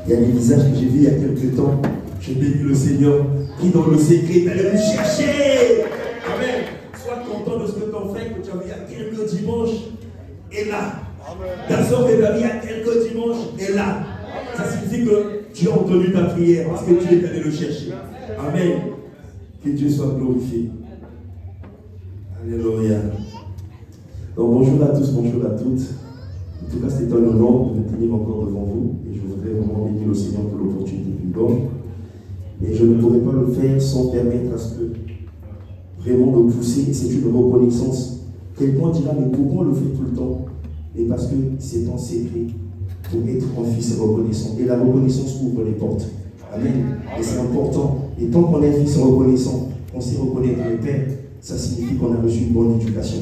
Il y a des visages que j'ai vus il y a quelques temps. J'ai béni le Seigneur qui dans le secret est allé me chercher. Amen. Sois content de ce que ton frère que tu as vu il y a quelques dimanches est là. Ta soeur que tu as vu il y a quelques dimanches est là. Ça signifie que tu as entendu ta prière parce que tu es allé le chercher. Amen. Que Dieu soit glorifié. Alléluia. Donc bonjour à tous, bonjour à toutes. En tout cas, c'est un honneur de me tenir encore devant vous. Et je voudrais vraiment bénir le Seigneur pour l'opportunité qu'il donne. Et je ne pourrais pas le faire sans permettre à ce que vraiment de pousser. C'est une reconnaissance. Quelqu'un dira, mais pourquoi on le fait tout le temps? Et parce que c'est en secret pour être un fils reconnaissant. Et la reconnaissance ouvre les portes. Amen. Et c'est important. Et tant qu'on est un fils reconnaissant, on sait reconnaître le Père, ça signifie qu'on a reçu une bonne éducation.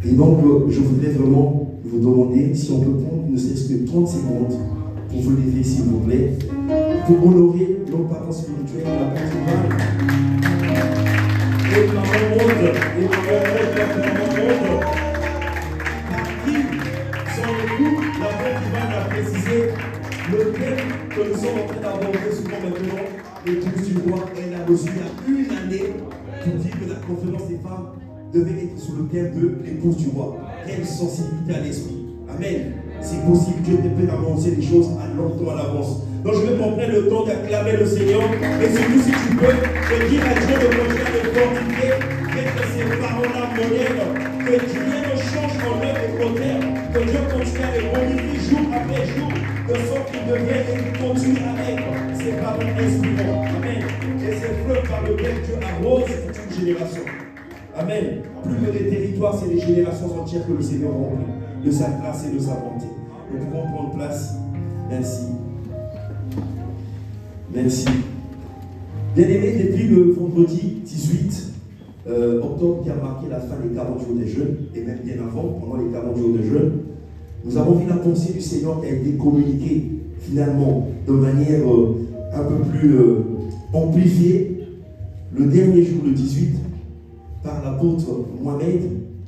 Et donc, je voudrais vraiment vous demander si on peut prendre ne serait-ce que 30 secondes pour vous lever, s'il vous plaît, pour honorer nos parents spirituels, la patrimoniale, et maman monde, et maman monde, par qui, sans le coup, la patrimoniale a précisé le thème que nous sommes en train d'aborder souvent maintenant, l'épouse du roi. Elle a reçu il y a une année pour dire que la conférence des femmes devait être sous le thème de l'épouse du roi. Quelle sensibilité à l'esprit. Amen. C'est possible, Dieu te peut annoncer les choses à longtemps à l'avance. Donc je vais prendre le temps d'acclamer le Seigneur. Et surtout si tu peux, de dire à Dieu de continuer à le fortifier, mettre ces paroles-là modèles, que Dieu ne change en eux et au terme, que Dieu continue à les modifier jour après jour, de sorte qu'ils deviennent et qu'ils continuent à être ces paroles inspirantes. Amen. Et ces fleuves par lesquels Dieu arrose toute une génération. Amen. Plus que des territoires, c'est des générations entières que le Seigneur remplit de sa grâce et de sa bonté. Nous pouvons prendre place. Merci. Merci. Bien-aimés, depuis le vendredi 18 octobre qui a marqué la fin des 40 jours des jeûnes, et même bien avant, pendant les 40 jours de jeûne, nous avons vu la pensée du Seigneur qui a été communiquée finalement de manière un peu plus amplifiée le dernier jour, le 18, par l'apôtre Mohamed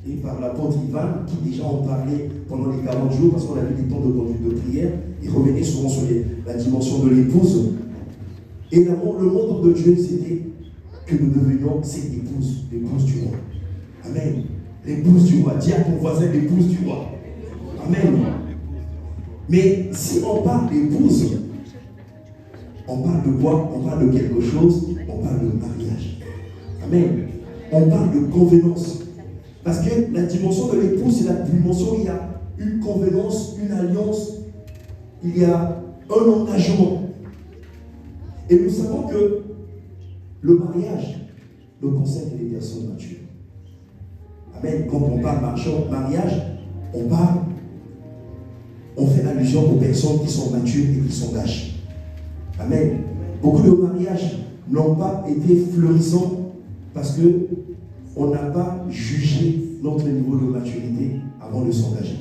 et par l'apôtre Ivan, qui déjà ont parlé pendant les 40 jours, parce qu'on avait des temps de conduite de prière, ils revenaient souvent sur la dimension de l'épouse. Et le mot de Dieu, c'était que nous devenions cette épouse, l'épouse du roi. Amen. L'épouse du roi. Dis à ton voisin, l'épouse du roi. Amen. Mais si on parle d'épouse, on parle de quoi? On parle de quelque chose, on parle de mariage. Amen. On parle de convenance. Parce que la dimension de l'épouse, c'est la dimension où il y a une convenance, une alliance, il y a un engagement. Et nous savons que le mariage ne concerne que les personnes matures. Amen. Quand on parle mariage, on fait allusion aux personnes qui sont matures et qui s'engagent. Amen. Beaucoup de mariages n'ont pas été florissants parce qu'on n'a pas jugé notre niveau de maturité avant de s'engager.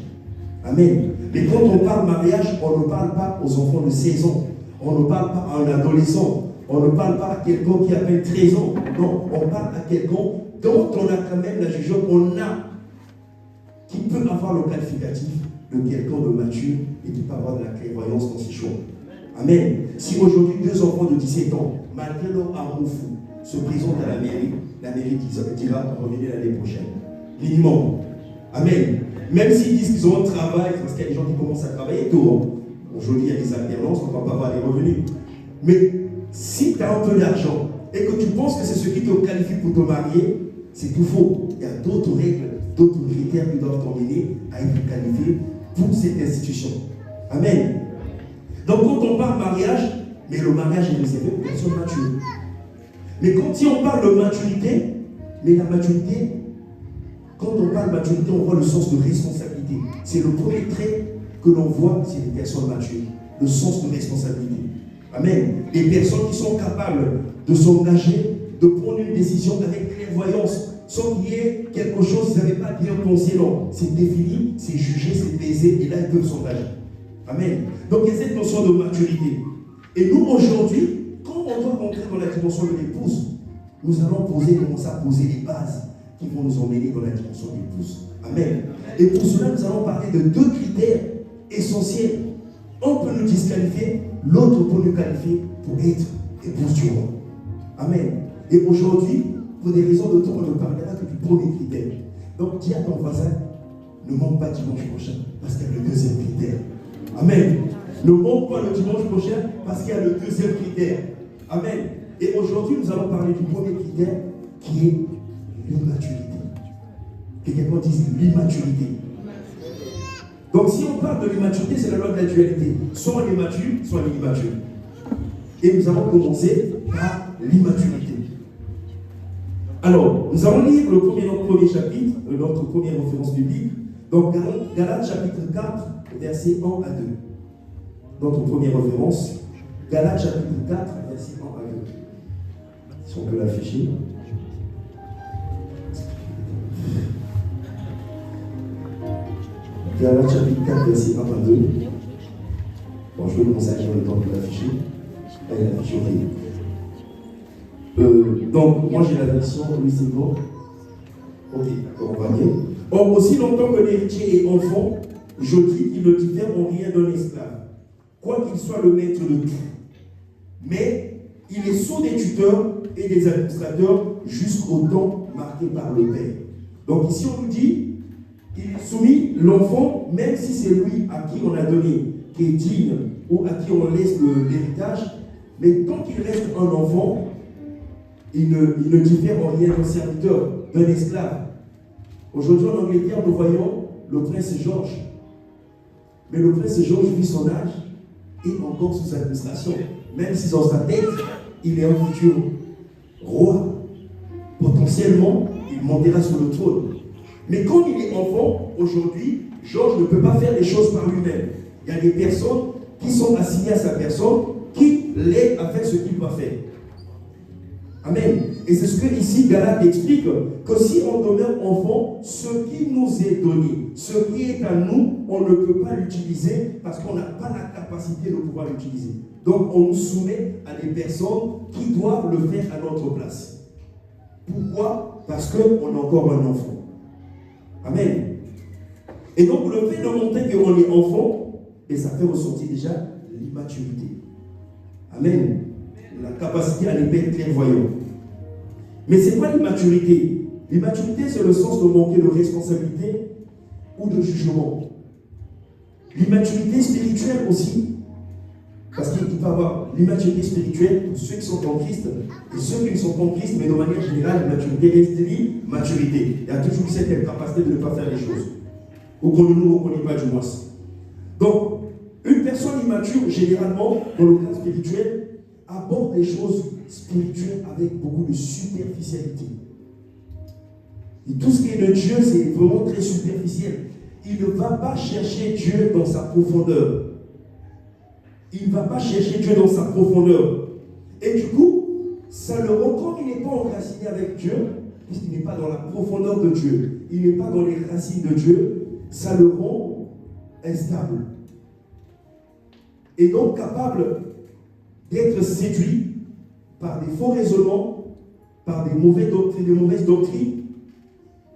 Amen. Mais quand on parle mariage, on ne parle pas aux enfants de 16 ans. On ne parle pas à un adolescent. On ne parle pas à quelqu'un qui a à peine 13 ans. Non, on parle à quelqu'un dont on a quand même la jugement, qui peut avoir le qualificatif de quelqu'un de mature et qui peut avoir de la clairvoyance dans ses choix. Amen. Si aujourd'hui 2 enfants de 17 ans, malgré leur amour fou, se présentent à la mairie dira revenez l'année prochaine. Minimum. Amen. Même s'ils disent qu'ils ont un travail, parce qu'il y a des gens qui commencent à travailler tôt. Aujourd'hui, il y a des alternances, on ne va pas avoir les revenus. Mais si tu as un peu d'argent et que tu penses que c'est ce qui te qualifie pour te marier, c'est tout faux. Il y a d'autres règles, d'autres critères qui doivent t'emmener à être qualifié pour cette institution. Amen. Donc quand on parle mariage, mais le mariage est réservé aux personnes matures. Mais si on parle de maturité, mais la maturité, quand on parle de maturité, on voit le sens de responsabilité. C'est le premier trait que l'on voit chez les personnes matures, le sens de responsabilité. Amen. Les personnes qui sont capables de s'engager, de prendre une décision avec clairvoyance, sans qu'il y ait quelque chose qu'ils n'avaient pas bien pensé. Non, c'est défini, c'est jugé, c'est pesé, et là ils peuvent s'engager. Amen. Donc il y a cette notion de maturité. Et nous aujourd'hui, quand on doit rentrer dans la dimension de l'épouse, nous allons commencer à poser les bases qui vont nous emmener dans la dimension d'épouse. Amen. Et pour cela, nous allons parler de 2 critères essentiels On peut nous disqualifier, l'autre peut nous qualifier pour être épouse du roi. Amen. Et aujourd'hui, pour des raisons de temps, on ne parlera que du premier critère. Donc dis à ton voisin, ne manque pas dimanche prochain, parce qu'il y a le deuxième critère. Amen. Ne manque pas le dimanche prochain, parce qu'il y a le deuxième critère. Amen. Et aujourd'hui, nous allons parler du premier critère, qui est l'immaturité. Que quelqu'un dise l'immaturité. Donc si on parle de l'immaturité, c'est la loi de la dualité. Soit on est mature, soit on est immature. Et nous allons commencer par l'immaturité. Alors, nous allons lire notre premier chapitre, notre première référence biblique. Donc, Galates chapitre 4, versets 1 à 2. Notre première référence, Galates chapitre 4, versets 1 à 2. Si on peut l'afficher. Galates chapitre 4, verset 1 à 2. Bon, je vais commencer à lire le temps de l'afficher. Elle est affichée. Donc, moi j'ai la version Louis II. Ok, d'accord, on va bien. Or, aussi longtemps que l'héritier est enfant, je dis qu'il ne diffère en rien d'un esclave, quoi qu'il soit le maître de tout. Mais il est sous des tuteurs et des administrateurs jusqu'au temps marqué par le Père. Donc ici on nous dit, il est soumis l'enfant, même si c'est lui à qui on a donné, qui est digne, ou à qui on laisse l'héritage, mais tant qu'il reste un enfant, il ne diffère en rien d'un serviteur, d'un esclave. Aujourd'hui en Angleterre, nous voyons le prince George. Mais le prince George, vu son âge, est encore sous administration. Même si dans sa tête, il est un futur roi. Potentiellement, il montera sur le trône. Mais quand il est enfant, aujourd'hui, George ne peut pas faire les choses par lui-même. Il y a des personnes qui sont assignées à sa personne, qui l'aident à faire ce qu'il doit faire. Amen. Et c'est ce que ici Galate explique, que si on demeure enfant, ce qui nous est donné, ce qui est à nous, on ne peut pas l'utiliser parce qu'on n'a pas la capacité de pouvoir l'utiliser. Donc on nous soumet à des personnes qui doivent le faire à notre place. Pourquoi? Parce qu'on est encore un enfant. Amen. Et donc le fait de montrer qu'on est enfant, et ça fait ressortir déjà l'immaturité. Amen. La capacité à ne pas être clairvoyant. Mais c'est quoi l'immaturité? L'immaturité, c'est le sens de manquer de responsabilité ou de jugement. L'immaturité spirituelle aussi, parce qu'il peut y avoir l'immaturité spirituelle pour ceux qui sont en Christ et ceux qui ne sont pas en Christ, mais de manière générale, l'immaturité reste l'immaturité. Il y a toujours cette capacité de ne pas faire les choses. Ou qu'on ne nous reconnaît pas du moins. Donc, une personne immature, généralement, dans le cas spirituel, aborde les choses spirituelles avec beaucoup de superficialité. Et tout ce qui est de Dieu, c'est vraiment très superficiel. Il ne va pas chercher Dieu dans sa profondeur. Il ne va pas chercher Dieu dans sa profondeur. Et du coup, ça le rend, comme il n'est pas enraciné avec Dieu, puisqu'il n'est pas dans la profondeur de Dieu, il n'est pas dans les racines de Dieu, ça le rend instable. Et donc capable d'être séduit par des faux raisonnements, par des mauvaises doctrines,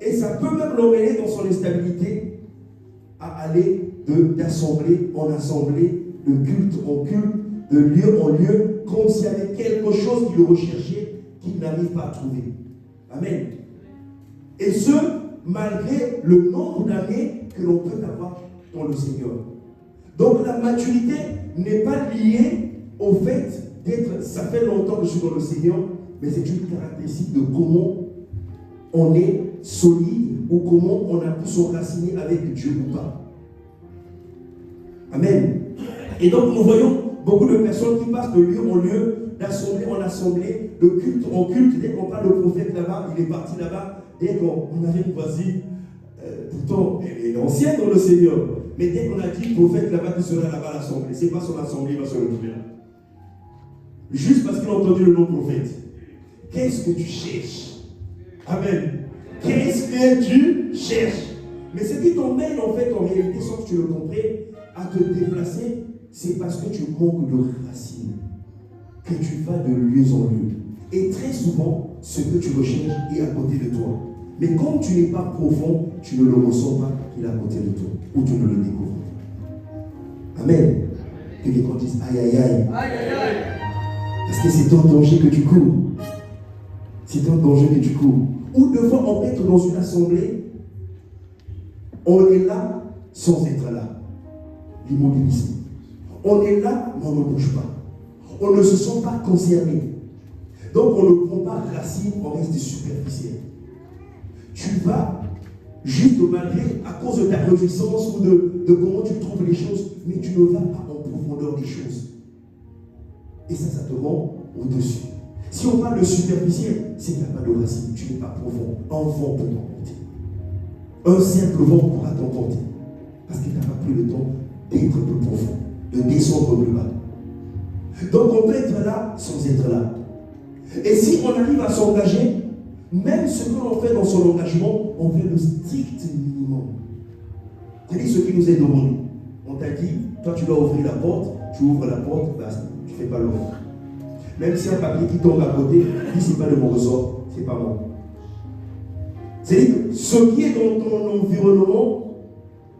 et ça peut même l'emmener dans son instabilité à aller d'assemblée en assemblée, de culte en culte, de lieu en lieu, comme s'il y avait quelque chose qu'il recherchait qu'il n'arrive pas à trouver. Amen. Et ce, malgré le nombre d'années que l'on peut avoir dans le Seigneur. Donc la maturité n'est pas liée au fait d'être, ça fait longtemps que je suis dans le Seigneur, mais c'est une caractéristique de comment on est solide ou comment on a pu s'enraciner avec Dieu ou pas. Amen. Et donc nous voyons beaucoup de personnes qui passent de lieu en lieu, d'assemblée en assemblée, de culte en culte. Dès qu'on parle de prophète là-bas, il est parti là-bas. Dès qu'on avait une voisine, pourtant elle est ancienne dans le Seigneur, mais dès qu'on a dit prophète là-bas, qui sera là-bas à l'assemblée, c'est pas son assemblée, il va se retrouver là. Juste parce qu'il a entendu le nom prophète. Qu'est-ce que tu cherches? Amen. Qu'est-ce que tu cherches? Mais ce qui t'emmène en fait, en réalité, sans que tu le comprennes, à te déplacer, c'est parce que tu manques de racines. Que tu vas de lieu en lieu. Et très souvent, ce que tu recherches est à côté de toi. Mais comme tu n'es pas profond, tu ne le ressens pas qu'il est à côté de toi. Ou tu ne le découvres pas. Amen. Que quelqu'un dise aïe aïe aïe. Parce que c'est un danger que tu cours. C'est un danger que tu cours. Ou devant on peut être dans une assemblée, on est là sans être là. L'immobilisme. On est là, mais on ne bouge pas. On ne se sent pas concerné. Donc on ne prend pas racine, on reste superficiel. Tu vas juste malgré, à cause de ta réjouissance ou de comment tu trouves les choses, mais tu ne vas pas en profondeur des choses. Et ça te rend au-dessus. Si on parle de superficiel, c'est qu'il n'y a pas de racine, tu n'es pas profond. Un vent peut t'emporter. Un simple vent pourra t'emporter. Parce qu'il n'a pas pris le temps d'être plus profond, de descendre plus bas. Donc on peut être là sans être là. Et si on arrive à s'engager, même ce que l'on fait dans son engagement, on fait le strict minimum. C'est-à-dire ce qui nous est demandé. On t'a dit, toi tu dois ouvrir la porte, tu ouvres la porte, bah, tu ne fais pas le reste. Même si un papier qui tombe à côté, dit c'est pas de mon ressort, c'est pas moi. C'est-à-dire que ce qui est dans ton environnement,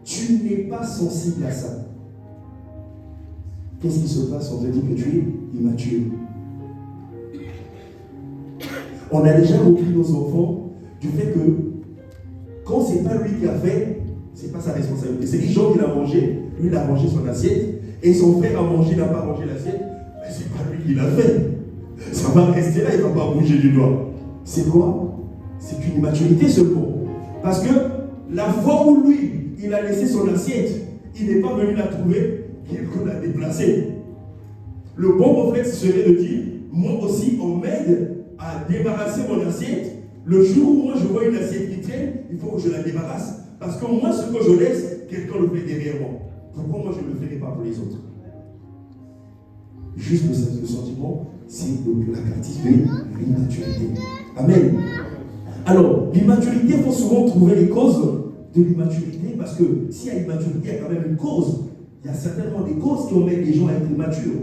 tu n'es pas sensible à ça. Qu'est-ce qui se passe? On te dit que tu es immature. On a déjà repris nos enfants du fait que quand c'est pas lui qui a fait, c'est pas sa responsabilité. C'est les gens qui l'ont mangé, lui il a mangé son assiette, et son frère a mangé, n'a pas mangé l'assiette, mais c'est pas lui qui l'a fait. Ça va rester là, il ne va pas bouger du doigt. C'est quoi? C'est une immaturité seulement. Parce que la fois où lui, il a laissé son assiette, il n'est pas venu la trouver, quelqu'un l'a déplacée. Le bon réflexe serait de dire, moi aussi, on m'aide à débarrasser mon assiette. Le jour où moi je vois une assiette qui traîne, il faut que je la débarrasse. Parce que moi, ce que je laisse, quelqu'un le fait derrière moi. Pourquoi moi je ne le ferai pas pour les autres? Juste le sentiment, c'est la caractéristique de l'immaturité. Amen. Alors, l'immaturité, il faut souvent trouver les causes de l'immaturité, parce que s'il y a immaturité, il y a quand même une cause. Il y a certainement des causes qui emmènent les gens à être immatures.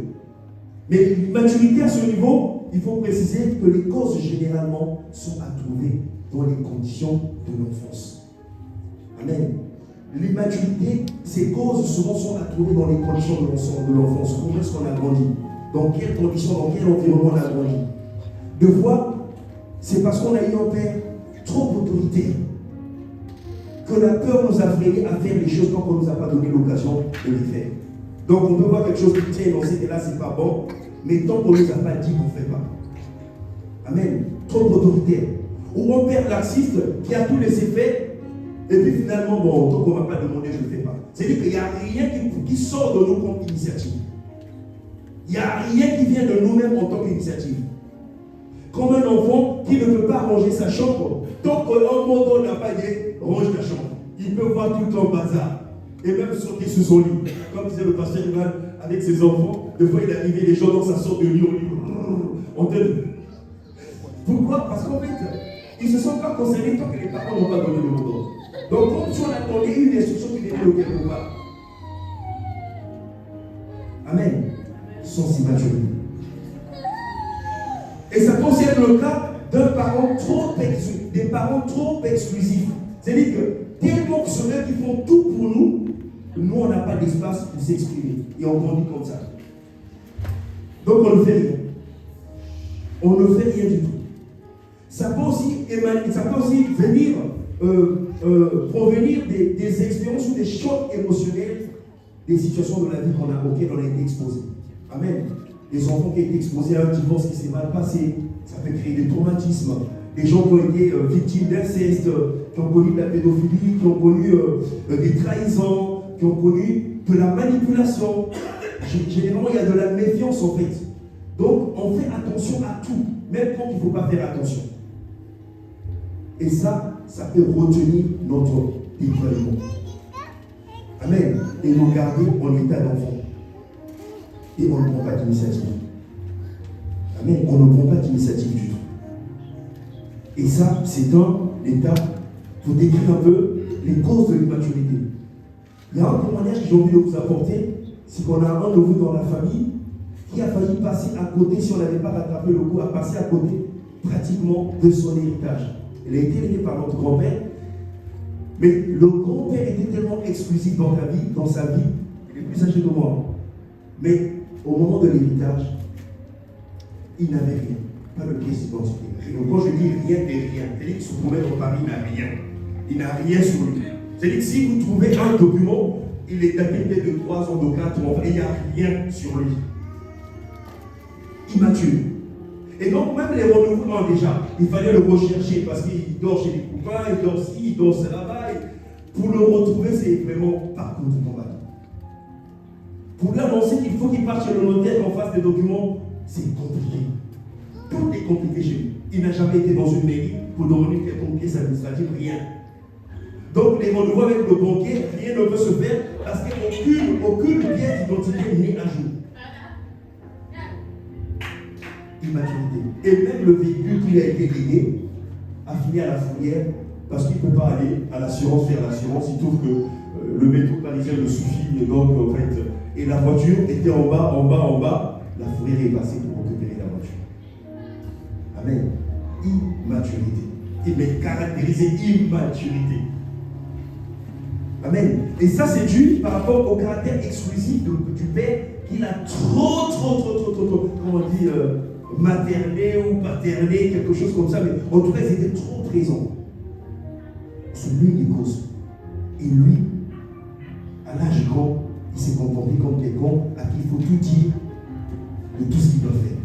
Mais l'immaturité à ce niveau, il faut préciser que les causes généralement sont à trouver dans les conditions de l'enfance. Amen. L'immaturité, ces causes souvent sont à trouver dans les conditions de l'enfance. Comment est-ce qu'on a grandi? Dans quelles conditions, dans quel environnement on a grandi? Deux fois, c'est parce qu'on a eu un père trop autoritaire que la peur nous a freinés à faire les choses tant qu'on ne nous a pas donné l'occasion de les faire. Donc on peut voir quelque chose qui tient énoncé que là c'est pas bon, mais tant qu'on ne nous a pas dit qu'on ne fait pas. Amen. Trop autoritaire. Ou un père laxiste qui a tout laissé faire, et puis finalement, bon, tant qu'on ne m'a pas demandé, je ne le fais pas. C'est-à-dire qu'il n'y a rien qui sort de nous comme initiative. Il n'y a rien qui vient de nous-mêmes en tant qu'initiative. Comme un enfant qui ne peut pas ranger sa chambre, tant qu'un mot n'a pas dit, range ta chambre. Il peut voir tout le bazar. Et même sauter sous son lit. Comme disait le pasteur Ivan avec ses enfants, des fois il arrivait des gens dans sa sorte de lit, on te dit. Pourquoi? Parce qu'en fait, ils ne se sont pas concernés tant que les parents n'ont pas donné le mot d'ordre. Donc, comme si on attendait une instruction qui n'était auquel quelque part. Amen. Sans immaturité. Et ça concerne le cas d'un parent des parents trop exclusifs. C'est-à-dire que tellement que ceux-là qui font tout pour nous, nous on n'a pas d'espace pour s'exprimer. Et on grandit comme ça. Donc on ne fait rien. On ne fait rien du tout. Ça peut aussi venir provenir des expériences ou des chocs émotionnels, des situations de la vie auxquelles on a été exposé. Amen. Les enfants qui ont été exposés à un divorce qui s'est mal passé, ça peut créer des traumatismes. Des gens qui ont été victimes d'inceste, qui ont connu de la pédophilie, qui ont connu des trahisons, qui ont connu de la manipulation. Généralement, il y a de la méfiance en fait. Donc, on fait attention à tout, même quand il ne faut pas faire attention. Et ça peut retenir notre dévoilement. Amen. Et nous garder en état d'enfant. Et on ne prend pas d'initiative. Amen. On ne prend pas d'initiative du tout. Et ça, c'est un état pour décrire un peu les causes de l'immaturité. Il y a un témoignage que j'ai envie de vous apporter, c'est qu'on a un de vous dans la famille qui a failli passer à côté, si on n'avait pas rattrapé le coup, à passer à côté pratiquement de son héritage. Il a été élevé par notre grand-père, mais le grand-père était tellement exclusif dans sa vie, il est plus âgé que moi. Mais au moment de l'héritage, il n'avait rien. Pas le pièce d'identité. Donc quand je dis rien de rien, c'est-à-dire que ce problème en Paris n'a rien. Il n'a rien sur lui. C'est-à-dire que si vous trouvez un document, il est daté peut-être de 3 ans, de 4 ans, et il n'y a rien sur lui. Immature. Et donc, même les renouvellements déjà, il fallait le rechercher parce qu'il dort chez les copains, il dort ci, il dort là-bas. Pour le retrouver, c'est vraiment parcours du combat. Pour lui annoncer qu'il faut qu'il parte chez le notaire, qu'on fasse des documents, c'est compliqué. Tout est compliqué chez lui. Il n'a jamais été dans une mairie pour devenir quelconque pièce administrative, rien. Donc, les renouvellements avec le banquier, rien ne peut se faire parce qu'aucune pièce d'identité n'est à jour. Immaturité. Et même le véhicule qui a été légué a fini à la fourrière parce qu'il ne peut pas aller à l'assurance, faire l'assurance. Il trouve que le métro parisien le suffit. Et donc, en fait, et la voiture était en bas. La fourrière est passée pour récupérer la voiture. Amen. Immaturité. Il est caractérisé immaturité. Amen. Et ça, c'est dû par rapport au caractère exclusif du Père qu'il a trop, comment on dit, materné ou paterné, quelque chose comme ça, mais en tout cas, ils étaient trop présents. C'est lui qui cause. Et lui, à l'âge grand, il s'est comporté comme quelqu'un à qui il faut tout dire de tout ce qu'il doit faire.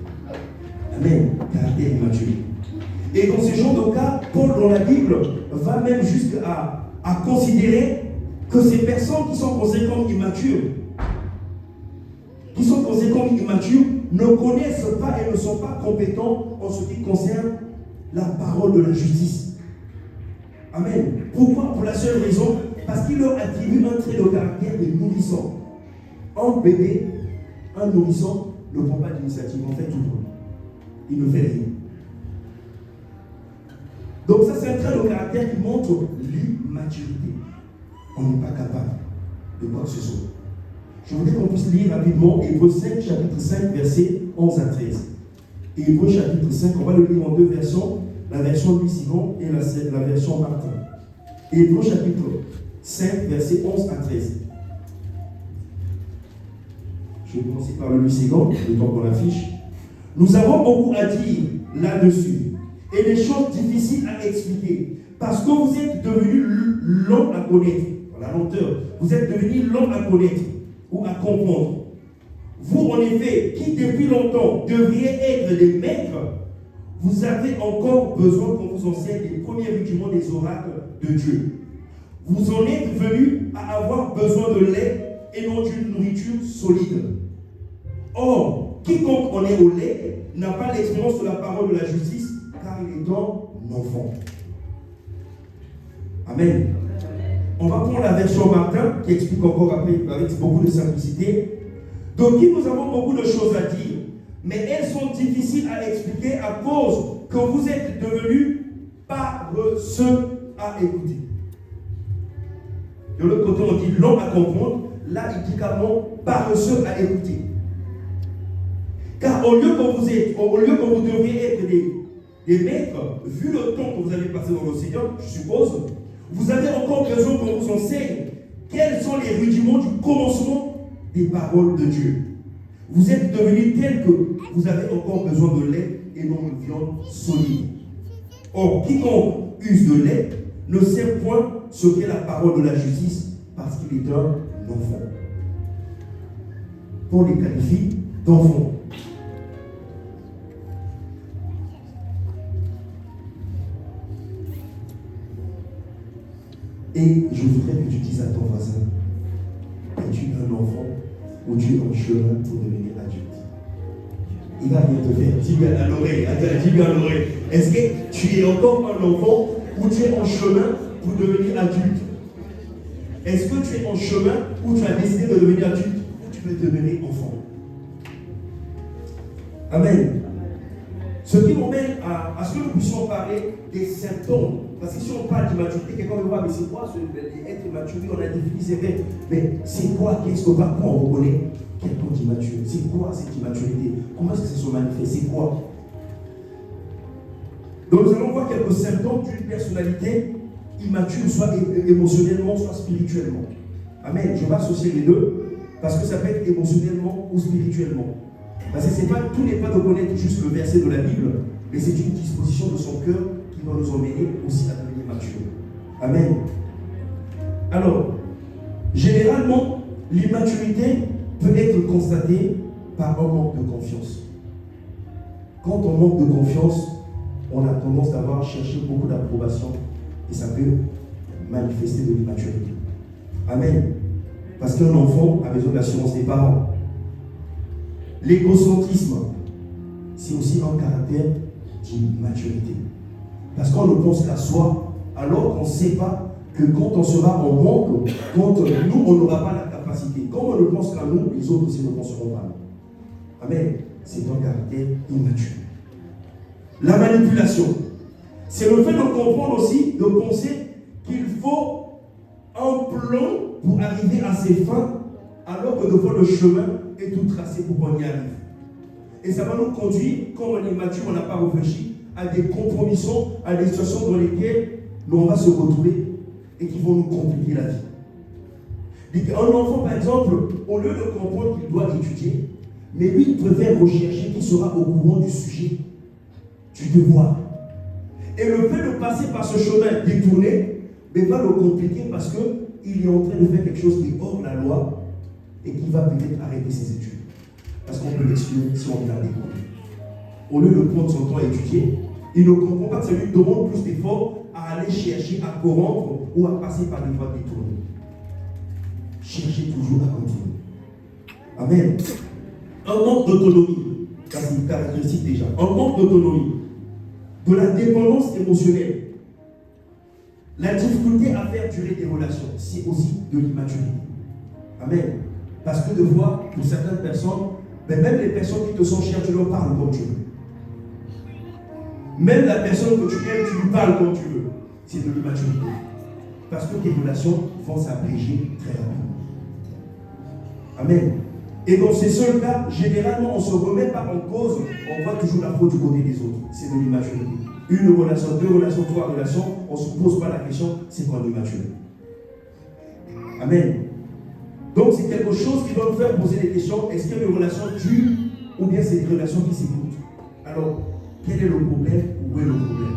Amen. Caractère immature. Et dans ce genre de cas, Paul dans la Bible va même jusqu'à considérer que ces personnes qui sont considérées comme immatures, ne connaissent pas et ne sont pas compétents en ce qui concerne la parole de la justice. Amen. Pourquoi? Pour la seule raison, parce qu'il leur attribue un trait de caractère de nourrisson. Un bébé, un nourrisson, ne prend pas d'initiative, en fait tout. Il ne fait rien. Donc ça, c'est un trait de caractère qui montre l'immaturité. On n'est pas capable de quoi que ce soit. Je voudrais qu'on puisse lire rapidement Hébreux 5, chapitre 5, versets 11 à 13. Et Hébreux chapitre 5, on va le lire en deux versions, la version Louis Sigon et la version Martin. Hébreux chapitre 5, versets 11 à 13. Je vais commencer par le Louis Sigon, le temps qu'on affiche. Nous avons beaucoup à dire là-dessus, et des choses difficiles à expliquer, parce que vous êtes devenus longs à connaître. La lenteur. Vous êtes devenus longs à connaître ou à comprendre. Vous, en effet, qui depuis longtemps devriez être des maîtres, vous avez encore besoin qu'on vous enseigne les premiers rudiments des oracles de Dieu. Vous en êtes venus à avoir besoin de lait et non d'une nourriture solide. Or, quiconque en est au lait n'a pas l'expérience de la parole de la justice, car il est un enfant. Amen. On va prendre la version Martin, qui explique encore après, avec beaucoup de simplicité. Donc, nous avons beaucoup de choses à dire, mais elles sont difficiles à expliquer à cause que vous êtes devenus paresseux à écouter. De l'autre côté, on dit long à comprendre. Là, il dit carrément paresseux à écouter. Car au lieu que vous devriez être des maîtres, vu le temps que vous avez passé dans le Seigneur, je suppose, vous avez encore besoin qu'on vous enseigne quels sont les rudiments du commencement des paroles de Dieu. Vous êtes devenus tels que vous avez encore besoin de lait et non de viande solide. Or, quiconque use de lait ne sait point ce qu'est la parole de la justice parce qu'il est un enfant. Paul les qualifie d'enfants. Et je voudrais que tu dises à ton voisin, es-tu un enfant ou tu es en chemin pour devenir adulte? Il va rien te faire. Dis-lui à l'oreille. Dis-lui à l'oreille. Est-ce que tu es encore un enfant ou tu es en chemin pour devenir adulte? Est-ce que tu es en chemin ou tu as décidé de devenir adulte ou tu veux devenir enfant? Amen. Ce qui m'emmène à ce que nous puissions parler des symptômes. Parce que si on parle d'immaturité, quelqu'un va voir, mais c'est quoi être immature? On a défini, c'est vrai. Mais c'est quoi? Qu'est-ce qu'on va prendre? On reconnaît quelqu'un d'immature. C'est quoi cette immaturité? Comment est-ce que ça se manifeste? C'est quoi? Donc nous allons voir quelques symptômes d'une personnalité immature, soit émotionnellement, soit spirituellement. Amen. Je vais associer les deux. Parce que ça peut être émotionnellement ou spirituellement. Parce que tout n'est pas de connaître juste le verset de la Bible, mais c'est une disposition de son cœur qui va nous emmener aussi à devenir mature. Amen. Alors, généralement, l'immaturité peut être constatée par un manque de confiance. Quand on manque de confiance, on a tendance à chercher beaucoup d'approbation et ça peut manifester de l'immaturité. Amen. Parce qu'un enfant a besoin de l'assurance des parents. L'égocentrisme, c'est aussi un caractère d'immaturité. Parce qu'on ne pense qu'à soi, alors qu'on ne sait pas que quand on sera en manque, quand nous, on n'aura pas la capacité. Quand on ne pense qu'à nous, les autres aussi ne penseront pas à nous. Amen. C'est un caractère immature. La manipulation, c'est le fait de comprendre aussi, de penser qu'il faut un plan pour arriver à ses fins, alors que devant le chemin est tout tracé pour qu'on y arrive. Et ça va nous conduire, comme on est mature, on n'a pas réfléchi, à des compromissions, à des situations dans lesquelles on va se retrouver et qui vont nous compliquer la vie. Un enfant, par exemple, au lieu de comprendre qu'il doit étudier, mais lui, il préfère rechercher qu'il sera au courant du sujet, du devoir. Et le fait de passer par ce chemin détourné, va le compliquer parce qu'il est en train de faire quelque chose qui est hors la loi et qui va peut-être arrêter ses études. Parce qu'on peut l'exclure si on vient découvrir. Au lieu de prendre son temps à étudier, il ne comprend pas que ça lui demande plus d'efforts à aller chercher, à corrompre ou à passer par des voies détournées. Cherchez toujours à continuer. Amen. Un manque d'autonomie, ça c'est une caractéristique déjà. Un manque d'autonomie, de la dépendance émotionnelle. La difficulté à faire durer des relations, c'est aussi de l'immaturité. Amen. Parce que de voir, pour certaines personnes, même les personnes qui te sont chères, tu leur parles comme tu veux. Même la personne que tu aimes, tu lui parles comme tu veux. C'est de l'immaturité. Parce que tes relations vont s'abréger très rapidement. Amen. Et dans ces seuls cas, généralement, on ne se remet pas en cause, on voit toujours la faute du côté des autres. C'est de l'immaturité. Une relation, deux relations, trois relations, on ne se pose pas la question, c'est qu'on est immature. Amen. Donc c'est quelque chose qui doit nous faire poser des questions. Est-ce que mes relations durent ou bien c'est des relations qui s'écoutent? Alors, quel est le problème? Où est le problème?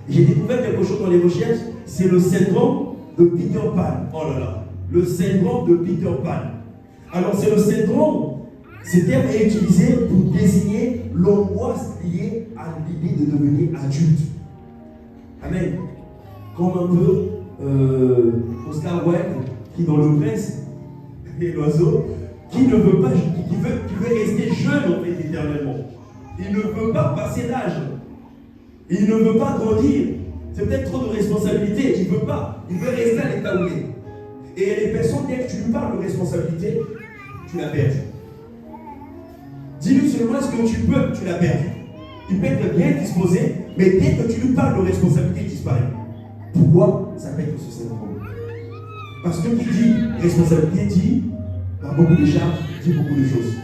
J'ai découvert quelque chose dans les recherches, c'est le syndrome de Peter Pan. Oh là là, le syndrome de Peter Pan. Alors c'est le syndrome, ce terme est utilisé pour désigner l'angoisse liée à l'idée de devenir adulte. Amen. Comme un peu Oscar Wilde, qui dans Le Prince et l'oiseau, qui ne veut pas, qui veut rester jeune en fait éternellement. Il ne veut pas passer l'âge. Il ne veut pas grandir. C'est peut-être trop de responsabilité. Il ne veut pas. Il veut rester à l'état où il est. Et il y a des personnes, dès que tu lui parles de responsabilité, tu la perds. Dis-lui seulement ce que tu peux, tu la perds. Il peut être bien disposé, mais dès que tu lui parles de responsabilité, il disparaît. Pourquoi? Ça peut être ce syndrome. Parce que qui dit responsabilité dit beaucoup de charges, dit beaucoup de choses.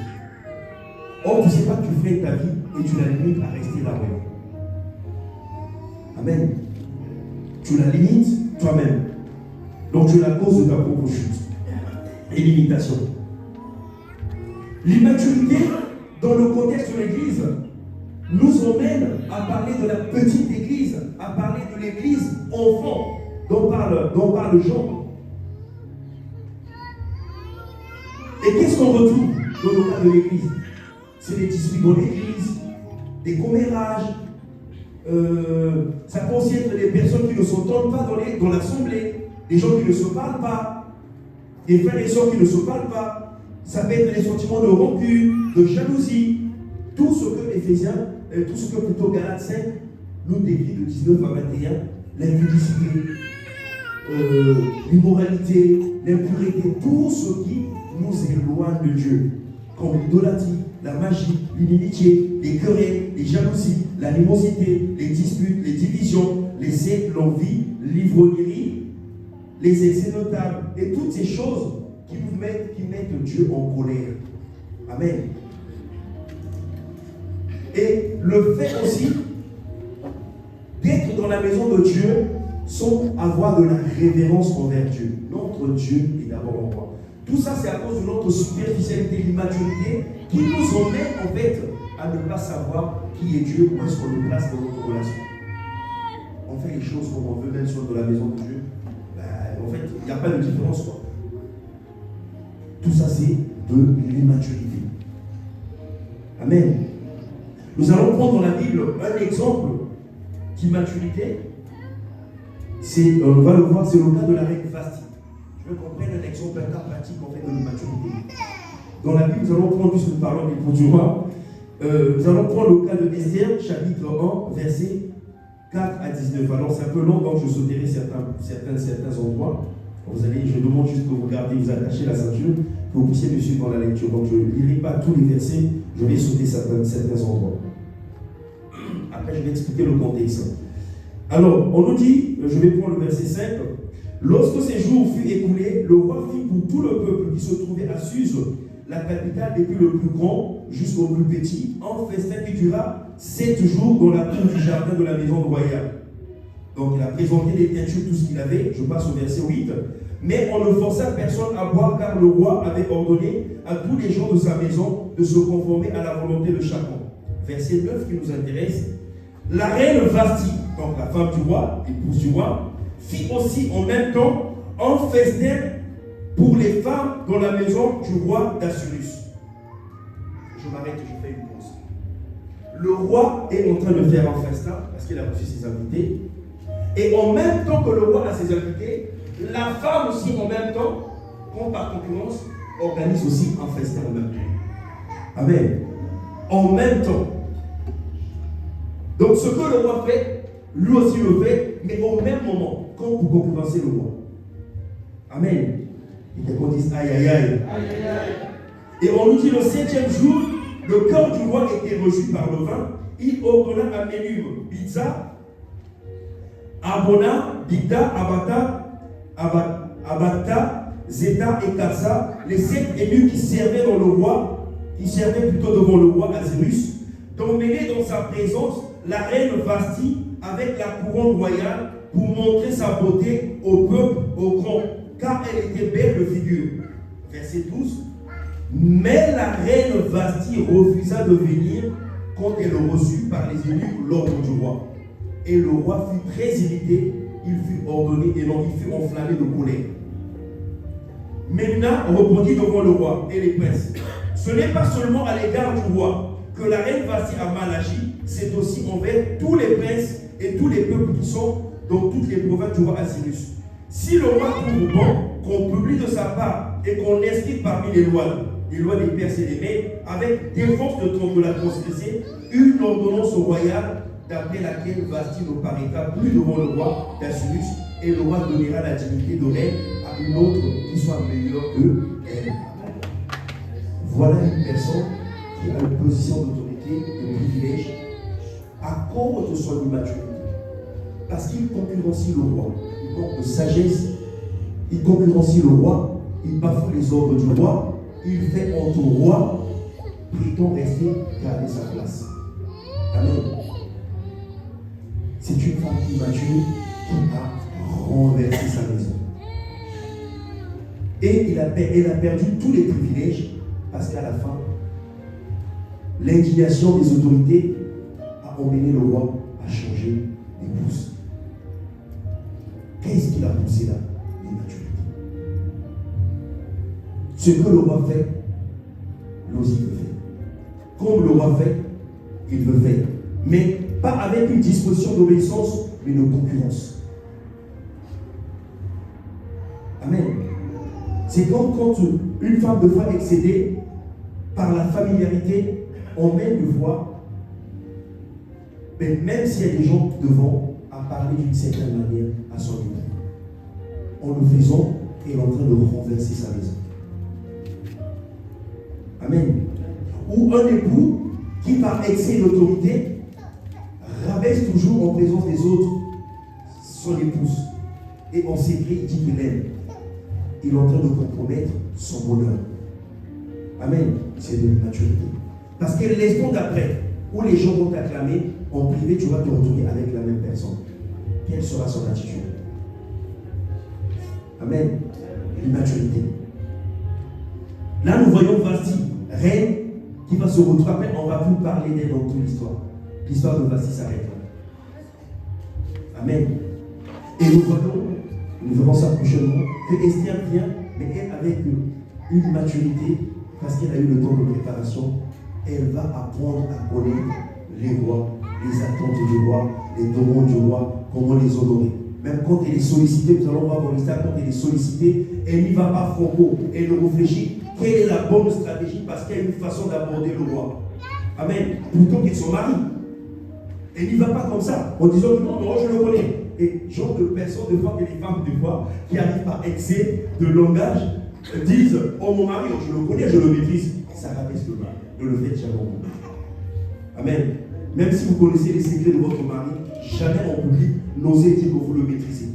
Or, tu ne sais pas que tu fais ta vie et tu la limites à rester là où elle est. Amen. Tu la limites toi-même. Donc tu es la cause de ta propre chute et limitation. L'immaturité, dans le contexte de l'Église, nous emmène à parler de la petite Église, à parler de l'Église enfant, dont parle Jean. Et qu'est-ce qu'on retrouve dans le cas de l'Église? C'est des disputes dans l'Église, des commérages. Ça concerne les personnes qui ne s'entendent pas dans l'assemblée, des gens qui ne se parlent pas, des frères et sœurs qui ne se parlent pas. Ça peut être des sentiments de rancune, de jalousie. Tout ce que Éphésiens, tout ce que plutôt Galates 5 nous décrit de 19 à 21, l'impudicité, l'immoralité, l'impureté, tout ce qui nous éloigne de Dieu, comme l'idolâtrie, la magie, l'inimitié, les querelles, les jalousies, l'animosité, les disputes, les divisions, les êtres, l'envie, l'ivrognerie, les excès notables, et toutes ces choses qui mettent Dieu en colère. Amen. Et le fait aussi d'être dans la maison de Dieu sans avoir de la révérence envers Dieu. Notre Dieu est d'abord en roi. Tout ça, c'est à cause de notre superficialité, l'immaturité, qui nous emmène en fait à ne pas savoir qui est Dieu, où est-ce qu'on le place dans notre relation. On fait les choses comme on veut, même sur de la maison de Dieu. En fait, il n'y a pas de différence, quoi. Tout ça, c'est de l'immaturité. Amen. Nous allons prendre dans la Bible un exemple d'immaturité. On va le voir, c'est le cas de la reine Vasti. Je veux qu'on prenne un exemple, un cas pratique en fait de l'immaturité. Dans la Bible, nous allons prendre, puisque nous parlons des pots du roi, nous allons prendre le cas de Esther, chapitre 1, versets 4 à 19. Alors c'est un peu long, donc je sauterai certains endroits. Je demande juste que vous gardez, vous attachez la ceinture, que vous puissiez me suivre dans la lecture. Donc je ne lirai pas tous les versets, je vais sauter certains endroits. Après, je vais expliquer le contexte. Alors, on nous dit, je vais prendre le verset 5. Lorsque ces jours furent écoulés, le roi fit pour tout le peuple qui se trouvait à Suse, la capitale, depuis le plus grand jusqu'au plus petit, un festin qui dura 7 jours dans la cour du jardin de la maison royale. Donc il a présenté des teintures, tout ce qu'il avait. Je passe au verset 8. Mais on ne força personne à boire, car le roi avait ordonné à tous les gens de sa maison de se conformer à la volonté de chacun. Verset 9 qui nous intéresse. La reine Vasti, donc la femme du roi, épouse du roi, fit aussi en même temps un festin pour les femmes dans la maison du roi d'Assyrus. Je m'arrête, je fais une pause. Le roi est en train de faire un festin parce qu'il a reçu ses invités. Et en même temps que le roi a ses invités, la femme aussi en même temps, comme par concurrence, organise aussi un festin en même temps. Amen. En même temps. Donc ce que le roi fait, lui aussi le fait, mais au même moment, comme pour concurrencer le roi. Amen. Et quelqu'un dit aïe aïe aïe. Et on nous dit le 7e jour, le cœur du roi était reçu par le vin. Il ordonna à Ménum, Bizza, Abona, Bigda, Abata, Zeta et Kassa, les 7 élus qui servaient devant le roi Assyrus, d'emmener dans sa présence la reine Vasti avec la couronne royale pour montrer sa beauté au peuple, au grand, car elle était belle de figure. Verset 12. Mais la reine Vasti refusa de venir quand elle reçut par les élus l'ordre du roi. Et le roi fut très irrité, il fut ordonné et non, il fut enflammé de colère. Ména répondit devant le roi et les princes. Ce n'est pas seulement à l'égard du roi que la reine Vasti a mal agi, c'est aussi envers tous les princes et tous les peuples qui sont dans toutes les provinces du roi Assyrus. Si le roi trouve bon qu'on publie de sa part et qu'on inscrit parmi les lois des Perses et des Mèdes, avec défense de la transgresser, une ordonnance royale d'après laquelle Vasti ne paraîtra plus devant le roi d'Assyrus, et le roi donnera la dignité de reine à une autre qui soit meilleure qu'elle. Voilà une personne qui a une position d'autorité, de privilège, à cause de son immaturité. Parce qu'il concurrencie le roi. Il manque de sagesse. Il concurrencie le roi. Il bafoue les ordres du roi. Il fait honte au roi. Prétend rester garder sa place. Amen. C'est une femme immature qui a renversé sa maison. Et elle a perdu tous les privilèges parce qu'à la fin, l'indignation des autorités a emmené le roi à changer d'épouse. Qu'est-ce qui l'a poussé là? L'immaturité. Ce que le roi fait, lui aussi veut faire. Comme le roi fait, il veut faire. Mais pas avec une disposition d'obéissance, mais de concurrence. Amen. C'est comme quand une femme de foi excédée par la familiarité emmène de foi, mais même s'il y a des gens devant à parler d'une certaine manière à son époux. En le faisant, elle est en train de renverser sa maison. Amen. Ou un époux qui, par excès d'autorité, rabaisse toujours en présence des autres son épouse. Et en secret, il dit qu'il l'aime. Il est en train de compromettre son bonheur. Amen. C'est de l'immaturité. Parce que l'instant d'après, où les gens vont t'acclamer, en privé, tu vas te retrouver avec la même personne. Quelle sera son attitude? Amen. L'immaturité. Là, nous voyons Vasti, reine, qui va se retrouver. On ne va plus parler d'elle dans toute l'histoire. L'histoire de Vasti s'arrête là. Amen. Et nous verrons ça prochainement, que Esther vient, mais elle avec une maturité, parce qu'elle a eu le temps de préparation, elle va apprendre à connaître les rois, les attentes du roi, les demandes du roi, comment les honorer. Même quand elle est sollicitée, nous allons voir dans l'histoire, quand elle est sollicitée, elle n'y va pas franco, elle réfléchit quelle est la bonne stratégie parce qu'il y a une façon d'aborder le roi. Amen. Plutôt qu'elle son mari. Elle n'y va pas comme ça, en disant non, je le connais. Et genre de personnes, de fois que les femmes, des fois, qui arrivent par excès de langage, disent oh mon mari, je le connais, je le maîtrise. Ça rabaisse le mal. Ne le faites jamais en public. Amen. Même si vous connaissez les secrets de votre mari, jamais en public, n'osez dire que vous le maîtrisez.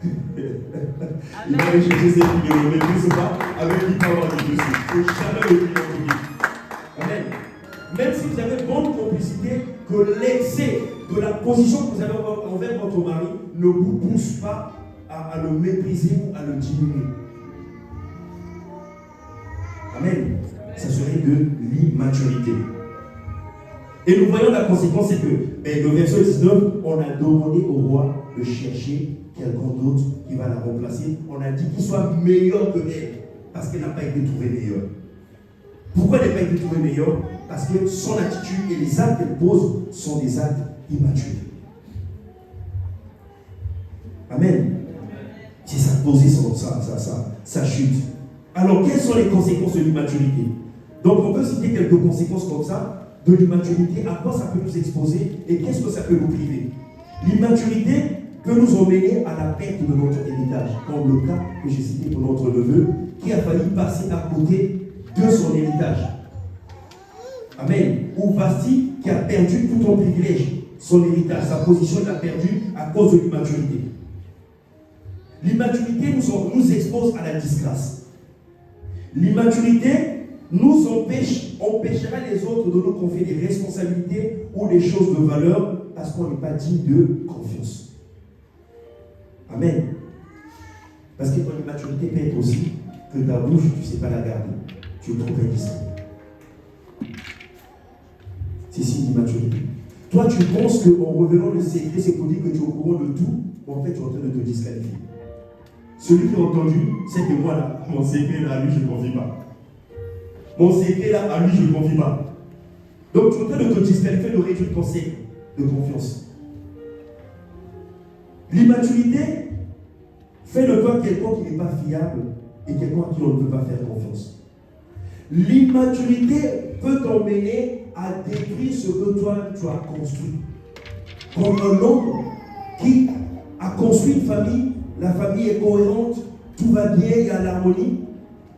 Il va aller chercher ses filles, ne le maîtrise pas, avec qui parle dessus. Il ne faut jamais le dire en public. Amen. Même si vous avez bonne complicité, que l'excès de la position que vous avez envers votre mari ne vous pousse pas à le mépriser ou à le diminuer. Amen. Ça serait de l'immaturité. Et nous voyons la conséquence, c'est que le verset 19, on a demandé au roi de chercher quelqu'un d'autre qui va la remplacer. On a dit qu'il soit meilleur que elle, parce qu'elle n'a pas été trouvée meilleure. Pourquoi elle n'a pas été trouvée meilleure? Parce que son attitude et les actes qu'elle pose sont des actes immatures. Amen. C'est ça posé sa chute. Alors, quelles sont les conséquences de l'immaturité? Donc, on peut citer quelques conséquences comme ça de l'immaturité. À quoi ça peut nous exposer et qu'est-ce que ça peut nous priver? L'immaturité peut nous emmener à la perte de notre héritage, comme le cas que j'ai cité pour notre neveu, qui a failli passer à côté de son héritage. Amen. Ou Vasti qui a perdu tout son privilège, son héritage, sa position, il l'a perdu à cause de l'immaturité. L'immaturité nous expose à la disgrâce. L'immaturité nous empêchera les autres de nous confier des responsabilités ou des choses de valeur parce qu'on n'est pas digne de confiance. Amen. Parce que ton immaturité peut être aussi que ta bouche, tu ne sais pas la garder. Tu es trop indiscret. C'est signe d'immaturité. Toi, tu penses qu'en revenant le secret, c'est pour dire que tu es au courant de tout, mais en fait, tu es en train de te disqualifier. Celui qui a entendu, c'est que moi, là, mon secret, là, à lui, je ne confie pas. Mon secret, là, à lui, je ne confie pas. Donc, tu es en train de te disqualifier, de réduire ton secret de confiance. L'immaturité fait de toi quelqu'un qui n'est pas fiable et quelqu'un à qui on ne peut pas faire confiance. L'immaturité peut t'emmener à détruire ce que toi, tu as construit. Comme un homme qui a construit une famille, la famille est cohérente, tout va bien, il y a l'harmonie,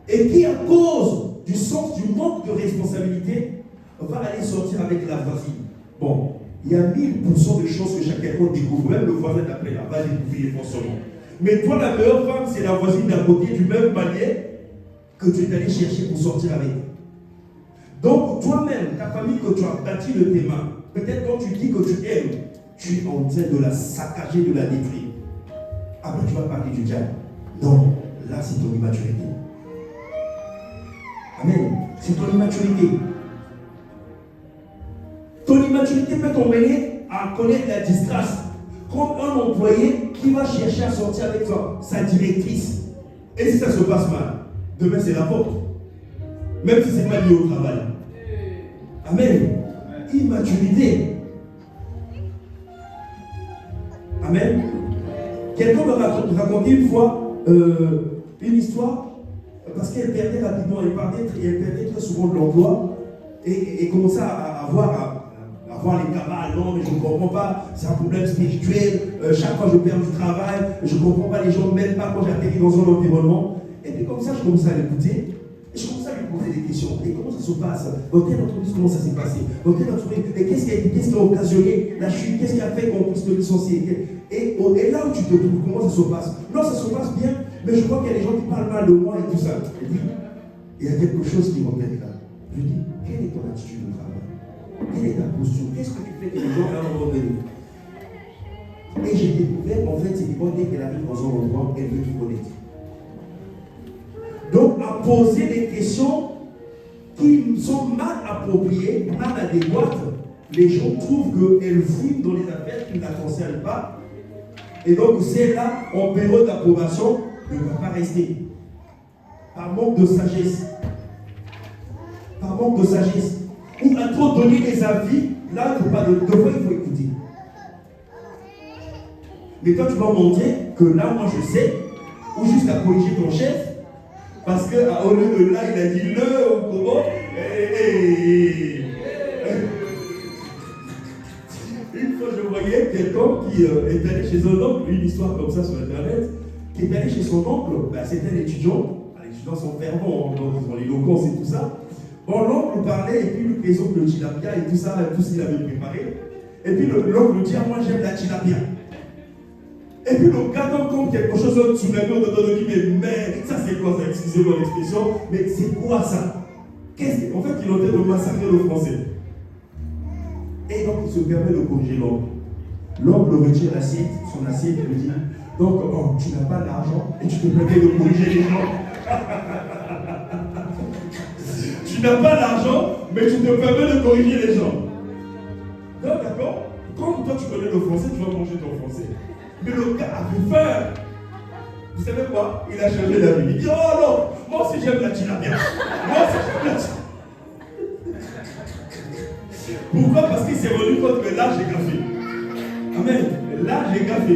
et qui, à cause du sens du manque de responsabilité, va aller sortir avec la voisine. Bon, il y a 1000% de chances que chacun découvre, même le voisin d'après là, va découvrir forcément. Mais toi, la meilleure femme, c'est la voisine d'à côté du même palier que tu es allé chercher pour sortir avec. Donc, toi-même, ta famille que tu as bâtie de tes mains, peut-être quand tu dis que tu aimes, tu es en train de la saccager, de la détruire. Après, tu vas parler du diable. Non, là, c'est ton immaturité. Amen. C'est ton immaturité. Ton immaturité peut t'emmener à connaître la disgrâce. Comme un employé qui va chercher à sortir avec sa directrice. Et si ça se passe mal, demain c'est la faute. Même si ce n'est pas lié au travail. Amen. Immaturité. Amen. Quelqu'un m'a raconté une fois une histoire parce qu'elle perdait rapidement, elle perdait très souvent de l'emploi et commençait à avoir les cabales. Non, mais je ne comprends pas, c'est un problème spirituel. Chaque fois je perds du travail, je ne comprends pas, les gens ne m'aiment pas quand j'atterris dans un environnement. Et puis comme ça, je commençais à l'écouter. Et je commençais à lui poser des questions. Et comment ça se passe? Dans quelle entreprise, comment ça s'est passé? Dans quelle entreprise? Et qu'est-ce qui a occasionné la chute? Qu'est-ce qui a fait qu'on puisse te licencier? Et là où tu te trouves, comment ça se passe? Non, ça se passe bien, mais je vois qu'il y a des gens qui parlent mal de moi et tout ça. Et puis, il y a quelque chose qui m'embête là. Je dis, quelle est ton attitude de travail? Quelle est ta posture? Qu'est-ce que tu fais que les gens à un moment donné? Et j'ai découvert, en fait, c'est c'est quoi, dès qu'elle arrive dans un endroit, elle veut tout connaître. Donc, à poser des questions qui sont mal appropriées, mal adéquates, les gens trouvent qu'elle fouille dans les affaires qui ne la concernent pas. Et donc, celle-là, en période d'approbation, ne va pas rester. Par manque de sagesse. Par manque de sagesse. Ou à trop donner des avis, là, il ne faut pas de fois, il faut écouter. Mais toi, tu vas montrer que là, moi, je sais, ou jusqu'à corriger ton chef, parce qu'au lieu de là, il a dit le, ou comment. Une fois, je voyais quelqu'un qui est allé chez un oncle, une histoire comme ça sur Internet, qui est allé chez son oncle, c'était un étudiant. Les étudiants sont fervents, donc ils ont l'éloquence et tout ça. Bon, l'oncle parlait, et puis lui présente le tilapia et tout ça, tout ce qu'il avait préparé. Et puis l'oncle dit, moi j'aime la tilapia. Et puis le gars comme quelque chose d'autre sous la gueule de lui, mais ça c'est quoi ça, excusez-moi l'expression, mais c'est quoi ça? En fait, il est en train de massacrer le français. Et donc il se permet de corriger l'oncle. L'oncle retire l'assiette, son assiette, il lui dit, donc tu n'as pas d'argent et tu te permets de corriger les gens. Tu n'as pas d'argent, mais tu te permets de corriger les gens. Non, d'accord? Comme toi tu connais le français, tu vas manger ton français. Mais le gars avait peur. Vous savez quoi? Il a changé d'avis. Il dit, oh non, moi aussi j'aime la tilapia. Moi aussi j'aime la tilapia. Pourquoi? Parce qu'il s'est rendu compte que là j'ai gaffé. Amen. Là j'ai gaffé.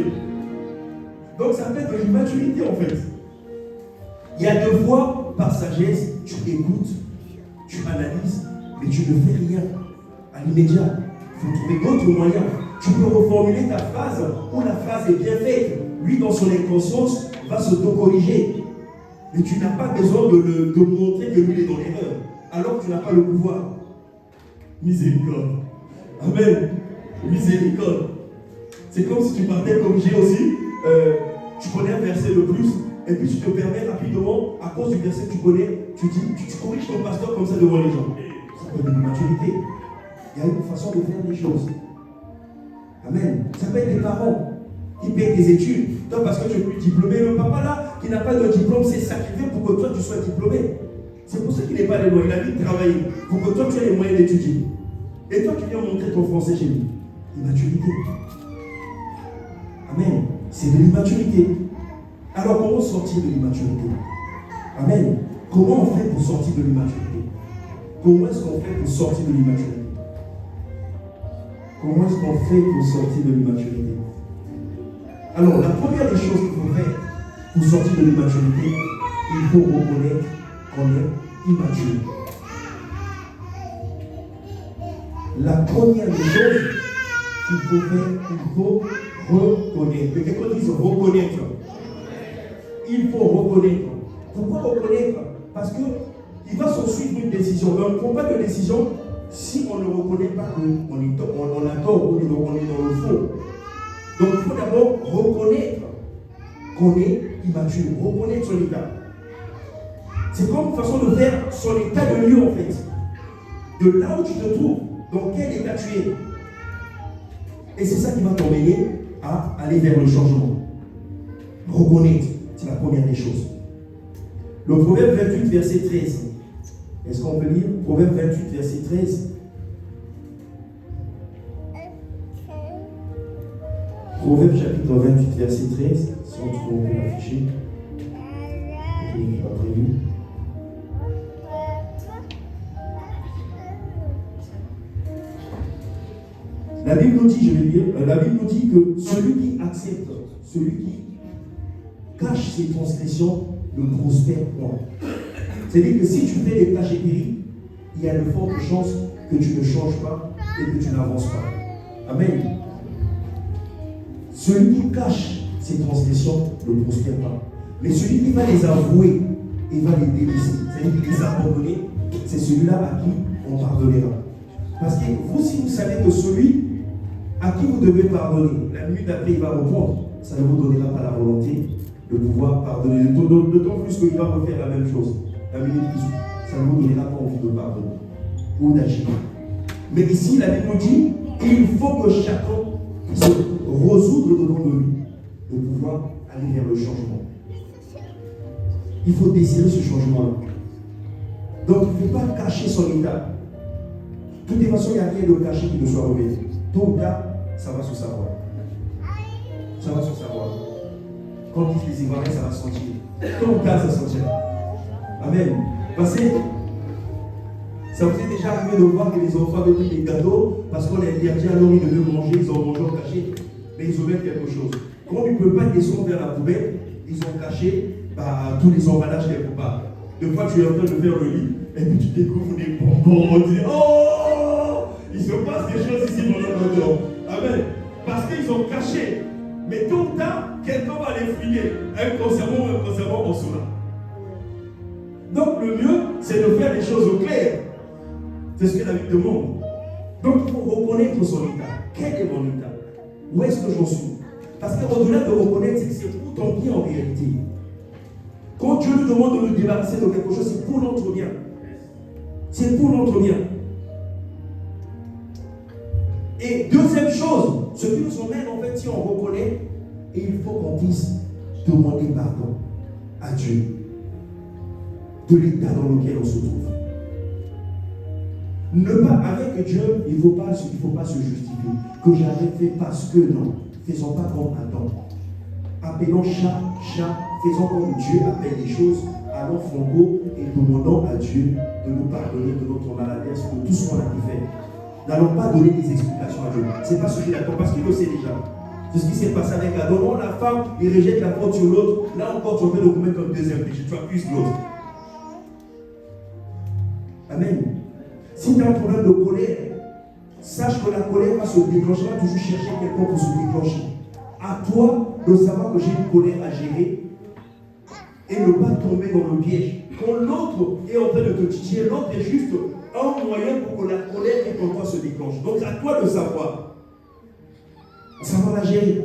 Donc ça fait de l'immaturité en fait. Il y a deux fois, par sagesse, tu écoutes, tu analyses, mais tu ne fais rien à l'immédiat. Il faut trouver d'autres moyens. Tu peux reformuler ta phrase où la phrase est bien faite. Lui, dans son inconscience, va s'auto-corriger. Mais tu n'as pas besoin de montrer que lui est dans l'erreur, alors que tu n'as pas le pouvoir. Miséricorde. Amen. Miséricorde. C'est comme si tu partais comme j'ai aussi. Tu connais un verset de plus, et puis tu te permets rapidement, à cause du verset que tu connais, tu corriges ton pasteur comme ça devant les gens. Ça peut être une maturité. Il y a une façon de faire les choses. Amen. Ça peut être tes parents qui payent tes études. Toi, parce que tu es plus diplômé, le papa là, qui n'a pas de diplôme, s'est sacrifié pour que toi tu sois diplômé. C'est pour ça qu'il n'est pas allé loin. Il a envie de travailler pour que toi tu aies les moyens d'étudier. Et toi, tu viens montrer ton français chez lui. Immaturité. Amen. C'est de l'immaturité. Alors, comment sortir de l'immaturité? Amen. Comment on fait pour sortir de l'immaturité? Comment est-ce qu'on fait pour sortir de l'immaturité? Comment est-ce qu'on fait pour sortir de l'immaturité? Alors, la première des choses qu'il faut faire pour sortir de l'immaturité, il faut reconnaître qu'on est immature. La première des choses qu'il faut faire, il faut reconnaître. Que quelqu'un dise reconnaître. Il faut reconnaître. Pourquoi reconnaître? Parce qu'il va s'en suivre une décision. On ne prend pas de décision si on ne reconnaît pas qu'on a tort, on est dans le faux. Donc il faut d'abord reconnaître qu'on est immature, reconnaître son état. C'est comme une façon de faire son état de lieu en fait. De là où tu te trouves, dans quel état tu es. Et c'est ça qui va t'emmener à aller vers le changement. Reconnaître, c'est la première des choses. Le Proverbe 28, verset 13. Est-ce qu'on peut lire Proverbe 28, verset 13. Proverbe chapitre 28, verset 13. Si on trouve, on peut l'afficher. Il n'est pas prévu. La Bible nous dit, je vais lire, la Bible nous dit que celui qui accepte, celui qui cache ses transgressions ne prospère point. C'est-à-dire que si tu fais des tâches écrites, il y a de fortes chances que tu ne changes pas et que tu n'avances pas. Amen. Celui qui cache ses transgressions ne prospère pas. Mais celui qui va les avouer et va les délaisser, c'est-à-dire les abandonner, c'est celui-là à qui on pardonnera. Parce que vous, si vous savez que celui à qui vous devez pardonner, la minute d'après il va répondre, ça ne vous donnera pas la volonté de pouvoir pardonner. D'autant plus qu'il va refaire la même chose. La minute qui suit, ça ne vous donnera pas envie de pardonner ou d'agir. Mais ici, la Bible nous dit, il faut que chacun se résoudre dedans de lui. de pouvoir aller vers le changement. Il faut désirer ce changement-là. Donc, il ne faut pas cacher son état. De toute façon, il n'y a rien de caché qui ne soit révélé. Tôt ou tard, ça va se savoir. Ça va se savoir. Quand ils disent les Ivoiriens, ça va se sentir. Tôt ou tard, ça se sentira. Amen. Parce que ça vous est déjà arrivé de voir que les enfants avaient pris des gâteaux parce qu'on a interdit, alors ils devaient manger, ils ont mangé en cachet, mais ils ont mis quelque chose. Comme ils ne peuvent pas descendre vers la poubelle, ils ont caché tous les emballages quelque part. Des fois, tu es en train de faire le lit, et puis tu découvres des bonbons, tu dis oh, il se passe des choses ici dans notre temps. Amen. Parce qu'ils ont caché. Mais tôt ou tard, quelqu'un va les fouiller. Un conservant en sous-là. Donc le mieux, c'est de faire les choses au clair. C'est ce que la Bible demande. Donc il faut reconnaître son état. Quel est mon état? Où est-ce que j'en suis? Parce qu'au-delà de reconnaître, c'est pour ton bien en réalité. Quand Dieu nous demande de nous débarrasser de quelque chose, c'est pour notre bien. C'est pour notre bien. Et deuxième chose, ce qui nous emmène en fait, si on reconnaît, et il faut qu'on puisse demander pardon à Dieu de l'état dans lequel on se trouve. Ne pas, avec Dieu, il ne faut pas se justifier. Que j'avais fait parce que non. Faisons pas comme Adam. Appelons chat, faisons comme Dieu appelle les choses. Allons franco et demandons à Dieu de nous pardonner de notre maladresse, de tout ce qu'on a pu faire. N'allons pas donner des explications à Dieu. Ce n'est pas ce qu'il attend, parce qu'il le sait déjà. C'est ce qui s'est passé avec Adam. Non, la femme, il rejette la faute sur l'autre. Là encore, tu vas le commettre comme deuxième péché. Tu accuses l'autre. Amen. Si tu as un problème de colère, sache que la colère va se déclencher, va toujours chercher quelqu'un pour se déclencher. À toi de savoir que j'ai une colère à gérer et ne pas tomber dans le piège. Quand l'autre est en train de te titiller, l'autre est juste un moyen pour que la colère qui est en toi se déclenche. Donc à toi de savoir la gérer.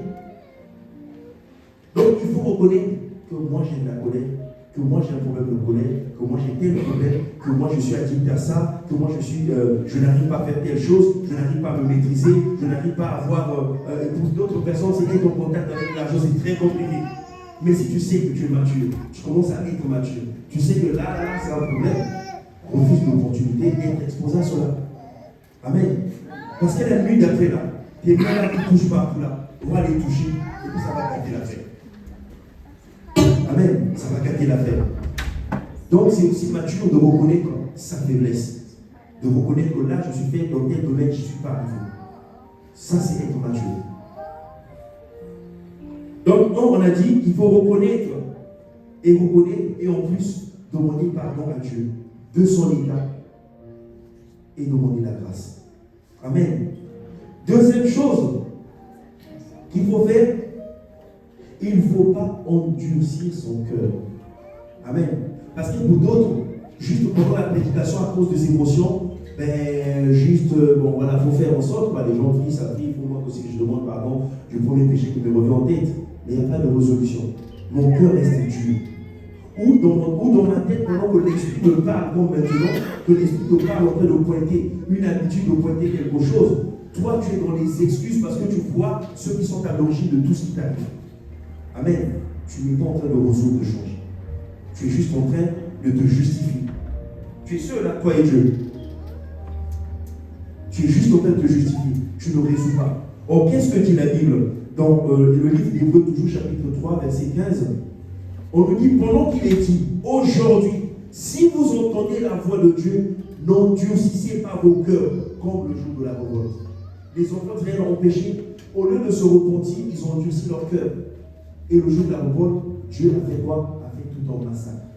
Donc il faut reconnaître que moi j'ai de la colère, que moi j'ai un problème de colère, que moi j'ai tel problème, que moi je suis addict à ça, que moi je n'arrive pas à faire telle chose, je n'arrive pas à me maîtriser, je n'arrive pas à avoir, pour d'autres personnes, c'est être en contact avec l'argent, c'est très compliqué. Mais si tu sais que tu es mature, tu commences à être mature, tu sais que là, c'est un problème, refuse l'opportunité d'être exposé à cela. Amen. Parce que la nuit d'après là, tes mains là qui touchent partout là, on va les toucher, et puis ça va gâter l'affaire. Amen. Ça va gâter l'affaire. Donc c'est aussi mature de reconnaître sa faiblesse. De reconnaître que là, je suis fait dans tel domaine, je ne suis pas arrivé. Ça, c'est être mature. Donc, on a dit qu'il faut reconnaître et en plus demander pardon à Dieu de son état et demander la grâce. Amen. Deuxième chose qu'il faut faire, il ne faut pas endurcir son cœur. Amen. Parce que pour d'autres, juste pendant la prédication à cause des émotions, il faut faire en sorte, les gens prient, ça prie, pour moi aussi que je demande pardon du premier péché qui me revient en tête. Mais il n'y a pas de résolution. Mon cœur reste dur. Ou dans ma tête, pendant que l'esprit me parle, comme maintenant, que l'esprit te parle en train de pointer une habitude, de pointer quelque chose, toi tu es dans les excuses parce que tu vois ceux qui sont à l'origine de tout ce qui t'arrive. Amen. Tu n'es pas en train de résoudre de changer. Tu es juste en train de te justifier. Tu es seul là, toi et Dieu. Tu es juste en train de te justifier. Tu ne résous pas. Or, qu'est-ce que dit la Bible? Dans le livre d'Hébreux, toujours chapitre 3, verset 15, on nous dit, pendant qu'il est dit, aujourd'hui, si vous entendez la voix de Dieu, n'endurcissez pas vos cœurs comme le jour de la révolte. Les enfants d'Israël ont péché, au lieu de se repentir, ils ont endurci leur cœur. Et le jour de la révolte, Dieu a fait quoi? A fait tout en massacre.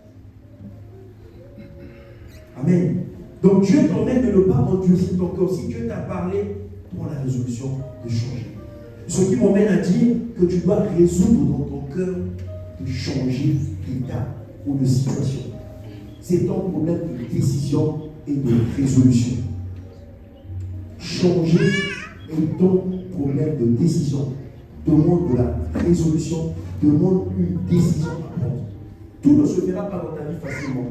Amen. Donc Dieu t'emmène de ne pas endurcir ton cœur. Si Dieu t'a parlé, prends la résolution de changer. Ce qui m'emmène à dire que tu dois résoudre dans ton cœur de changer d'état ou de situation. C'est ton problème de décision et de résolution. Changer est ton problème de décision. Demande de la résolution, demande une décision à prendre. Tout ne se fera pas dans ta vie facilement.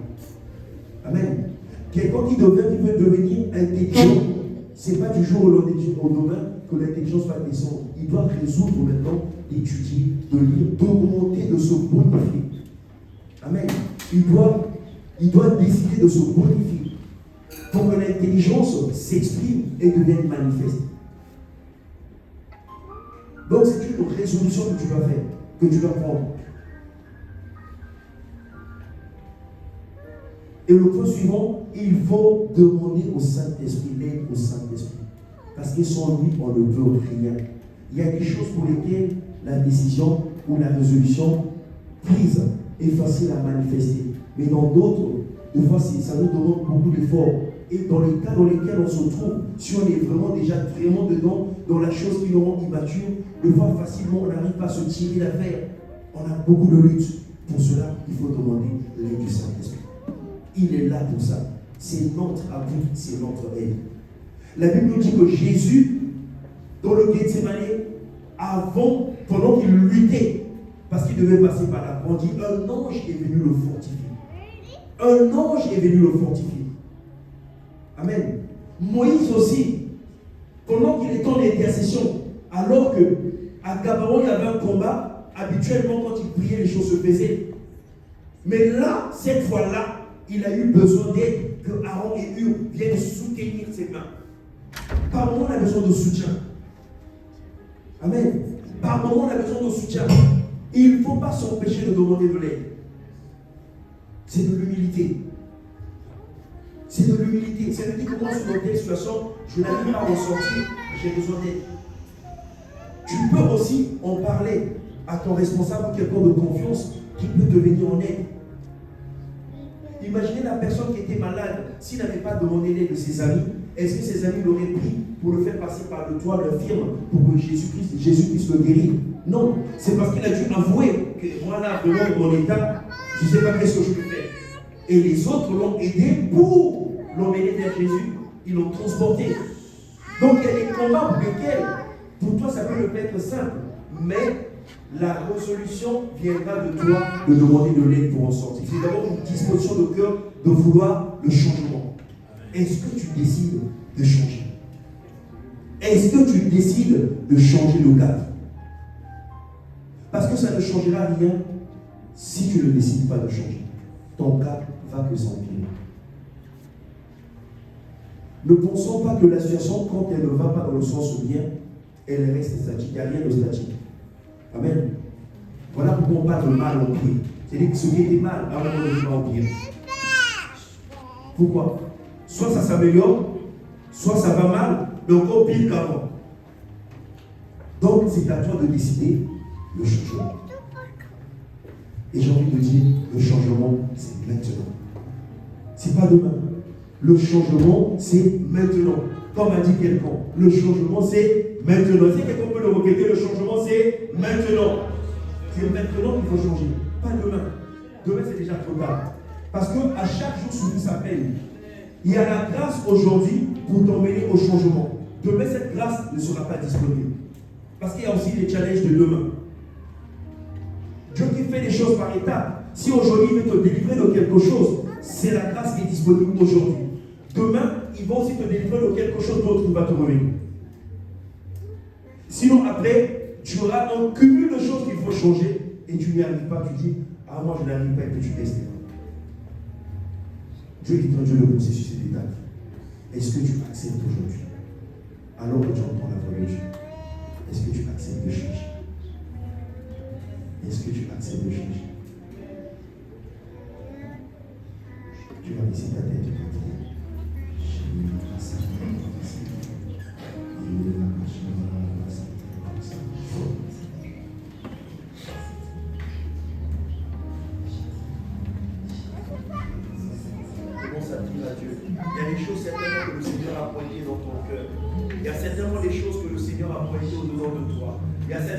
Amen. Quelqu'un qui veut devenir intelligent, ce n'est pas du jour au lendemain que l'intelligence va descendre. Il doit résoudre maintenant d'étudier, de lire, d'augmenter, de se bonifier. Amen. Il doit décider de se bonifier pour que l'intelligence s'exprime et devienne manifeste. Donc c'est une résolution que tu dois faire, que tu dois prendre. Et le point suivant, il faut demander au Saint-Esprit, l'aide au Saint-Esprit. Parce que sans lui, on ne veut rien. Il y a des choses pour lesquelles la décision ou la résolution prise est facile à manifester. Mais dans d'autres, des fois, ça nous demande beaucoup d'efforts. Et dans les cas dans lesquels on se trouve, si on est déjà vraiment dedans, dans la chose qui nous rend immature, des fois, facilement, on n'arrive pas à se tirer d'affaire. On a beaucoup de luttes. Pour cela, il faut demander l'aide du Saint-Esprit. Il est là pour ça. C'est notre appui, c'est notre aide. La Bible nous dit que Jésus, dans le Gethsémane, pendant qu'il luttait, parce qu'il devait passer par la croix, on dit un ange est venu le fortifier. Un ange est venu le fortifier. Amen. Moïse aussi, pendant qu'il est en intercession, alors qu'à Gabaon il y avait un combat, habituellement quand il priait, les choses se faisaient. Mais là, cette fois-là, il a eu besoin d'aide, que Aaron et Hur viennent soutenir ses mains. Par moment, on a besoin de soutien. Amen. Par moment, on a besoin de soutien. Il ne faut pas s'empêcher de demander de l'aide. C'est de l'humilité. C'est de l'humilité. Ça veut dire que moi, sur une telle situation, je n'arrive pas à en sortir, j'ai besoin d'aide. Tu peux aussi en parler à ton responsable ou quelqu'un de confiance qui peut te venir en aide. Imaginez la personne qui était malade, s'il n'avait pas demandé l'aide de ses amis, est-ce que ses amis l'auraient pris pour le faire passer par le toit de la firme pour que Jésus puisse le guérir? Non, c'est parce qu'il a dû avouer que moi là, vraiment, mon état, je ne sais pas qu'est-ce que je peux faire. Et les autres l'ont aidé pour l'emmener vers Jésus. Ils l'ont transporté. Donc il y a des combats pour lesquels, pour toi, ça peut ne pas être simple, mais la résolution viendra de toi de demander de l'aide pour en sortir. C'est d'abord une disposition de cœur de vouloir le changement. Est-ce que tu décides de changer? Est-ce que tu décides de changer le cap? Parce que ça ne changera rien si tu ne décides pas de changer. Ton cap va que s'empirer. Ne pensons pas que la situation, quand elle ne va pas dans le sens bien, elle reste statique. Il n'y a rien de statique. Amen. Voilà pourquoi on parle de mal en pire. C'est-à-dire que ce qui était mal, à un moment donné, va en pire. Pourquoi? Soit ça s'améliore, soit ça va mal, mais encore pire qu'avant. Donc, c'est à toi de décider le changement. Et j'ai envie de dire, le changement, c'est maintenant. C'est pas demain. Le changement, c'est maintenant. Comme a dit quelqu'un, le changement, c'est maintenant. Si quelqu'un peut le regretter, le changement, c'est maintenant. C'est maintenant qu'il faut changer, pas demain. Demain, c'est déjà trop tard. Parce qu'à chaque jour, celui s'appelle. Il y a la grâce aujourd'hui pour t'emmener au changement. Demain, cette grâce ne sera pas disponible. Parce qu'il y a aussi les challenges de demain. Dieu qui fait les choses par étapes. Si aujourd'hui il veut te délivrer de quelque chose, c'est la grâce qui est disponible aujourd'hui. Demain, il va aussi te délivrer de quelque chose d'autre qui va te revenir. Sinon, après, tu auras un cumul de choses qu'il faut changer et tu n'y arrives pas. Tu dis, ah, moi je n'arrive pas et que tu testes. Dieu est en Dieu le processus et d'étape. Est-ce que tu acceptes aujourd'hui? Alors que tu entends la voix de Dieu, est-ce que tu acceptes de changer? Est-ce que tu acceptes de changer? Tu vas laisser ta tête de côté. Commence à dire à Dieu. Il y a des choses certainement que le Seigneur a pointées dans ton cœur. Il y a certainement des choses que le Seigneur a pointées au-dedans de toi. Il y a certainement